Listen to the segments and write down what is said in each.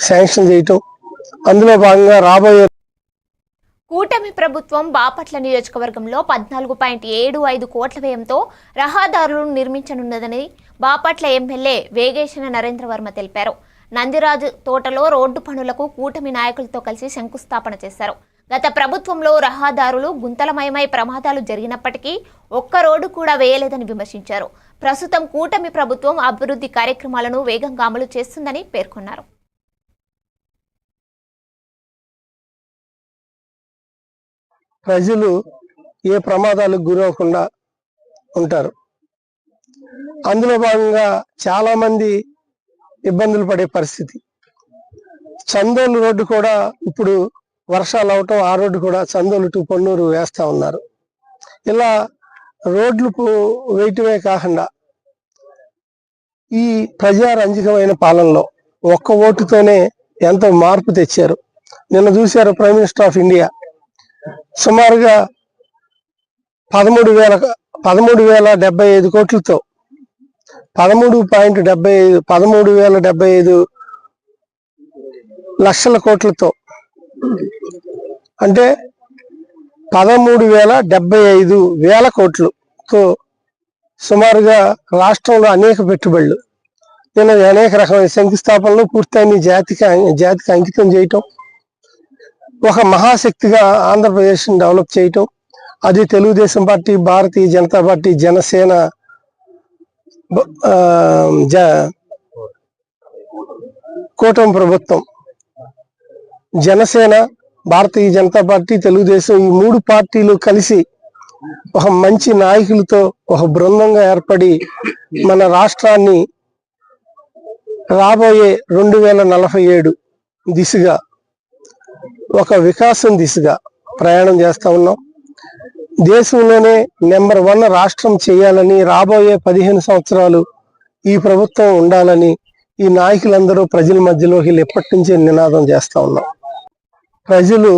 Sanction చేయటం, అందులో భాగంగా రాబోయే కూటమి ప్రభుత్వం బాపట్ల నియోజకవర్గంలో 14.75 కోట్ల వ్యయంతో రహదారులను నిర్మించనున్నదని బాపట్ల ఎమ్మెల్యే వేగేశన నరేంద్రవర్మ తెలిపారు. నందిరాజు తోటలో రోడ్డు పనులకు కూటమి నాయకులతో కలిసి శంకుస్థాపన చేశారు. గత ప్రభుత్వంలో రహదారులు గుంతలమయమై ప్రమాదాలు జరిగినప్పటికీ ఒక్క రోడ్డు కూడా వేయలేదని విమర్శించారు. ప్రస్తుతం కూటమి ప్రభుత్వం అభివృద్ధి కార్యక్రమాలను వేగంగా అమలు చేస్తుందని పేర్కొన్నారు. ప్రజలు ఏ ప్రమాదాలకు గురవకుండా ఉంటారు. అందులో భాగంగా చాలా మంది ఇబ్బందులు పడే పరిస్థితి. చందోలు రోడ్డు కూడా ఇప్పుడు వర్షాలు అవటం, ఆ రోడ్డు కూడా చందోలు టు పొన్నూరు వేస్తా ఉన్నారు. ఇలా రోడ్లు వేయటమే కాకుండా ఈ ప్రజారంజకమైన పాలనలో ఒక్క ఓటుతోనే ఎంతో మార్పు తెచ్చారు. నిన్న చూశారు, ప్రైమ్ మినిస్టర్ ఆఫ్ ఇండియా సుమారుగా 13,075 కోట్లతో 13,075 లక్షల కోట్లతో, అంటే 13,075 కోట్లతో సుమారుగా రాష్ట్రంలో అనేక పెట్టుబడులు, నేను అనేక రకమైన శంకుస్థాపనలు పూర్తయిన జాతికి అంకితం చేయటం, ఒక మహాశక్తిగా ఆంధ్రప్రదేశ్ డెవలప్ చేయటం, అది తెలుగుదేశం పార్టీ, భారతీయ జనతా పార్టీ, జనసేన, కూటమి ప్రభుత్వం, జనసేన, భారతీయ జనతా పార్టీ, తెలుగుదేశం, ఈ 3 పార్టీలు కలిసి ఒక మంచి నాయకులతో ఒక బృందంగా ఏర్పడి మన రాష్ట్రాన్ని రాబోయే 2047 దిశగా ఒక వికాసం దిశగా ప్రయాణం చేస్తా ఉన్నాం. దేశంలోనే నెంబర్ 1 రాష్ట్రం చేయాలని, రాబోయే 15 సంవత్సరాలు ఈ ప్రభుత్వం ఉండాలని ఈ నాయకులందరూ ప్రజల మధ్యలోకి ఎప్పటి నుంచే నినాదం చేస్తా ఉన్నాం. ప్రజలు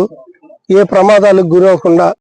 ఏ ప్రమాదాలకు గురవకుండా